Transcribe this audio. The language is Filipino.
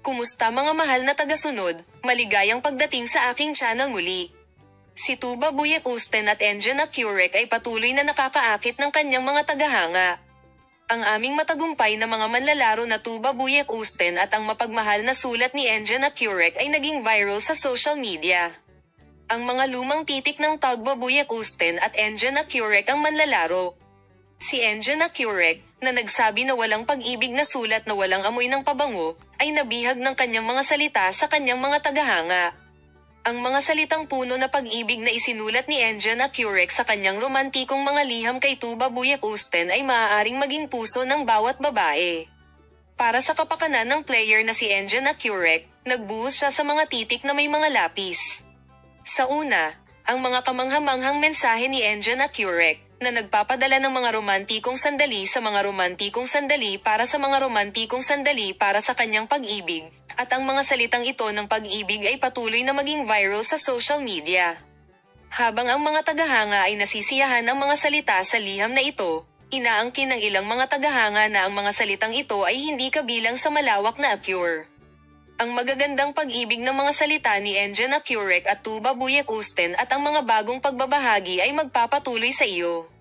Kumusta mga mahal na tagasunod, maligayang pagdating sa aking channel muli. Si Tuba Buick-Usten at Engin Acurec ay patuloy na nakakaakit ng kanyang mga tagahanga. Ang aming matagumpay na mga manlalaro na Tuba Buick-Usten at ang mapagmahal na sulat ni Engin Acurec ay naging viral sa social media. Ang mga lumang titik ng Tuba Buick-Usten at Engin Acurec ang manlalaro. Si Engin Acurec, na nagsabi na walang pag-ibig na sulat na walang amoy ng pabango, ay nabihag ng kanyang mga salita sa kanyang mga tagahanga. Ang mga salitang puno na pag-ibig na isinulat ni Engin Acurec sa kanyang romantikong mga liham kay Tuba Buick-Usten ay maaaring maging puso ng bawat babae. Para sa kapakanan ng player na si Engin Acurec, nagbuhos siya sa mga titik na may mga lapis. Sa una, ang mga kamanghamanghang mensahe ni Engin Acurec, na nagpapadala ng mga romantikong sandali sa mga romantikong sandali para sa mga romantikong sandali para sa kanyang pag-ibig, at ang mga salitang ito ng pag-ibig ay patuloy na maging viral sa social media. Habang ang mga tagahanga ay nasisiyahan ng mga salita sa liham na ito, inaangkin ng ilang mga tagahanga na ang mga salitang ito ay hindi kabilang sa malawak na Acure. Ang magagandang pag-ibig ng mga salita ni Engin Acurec at Tuba Buick-Usten at ang mga bagong pagbabahagi ay magpapatuloy sa iyo.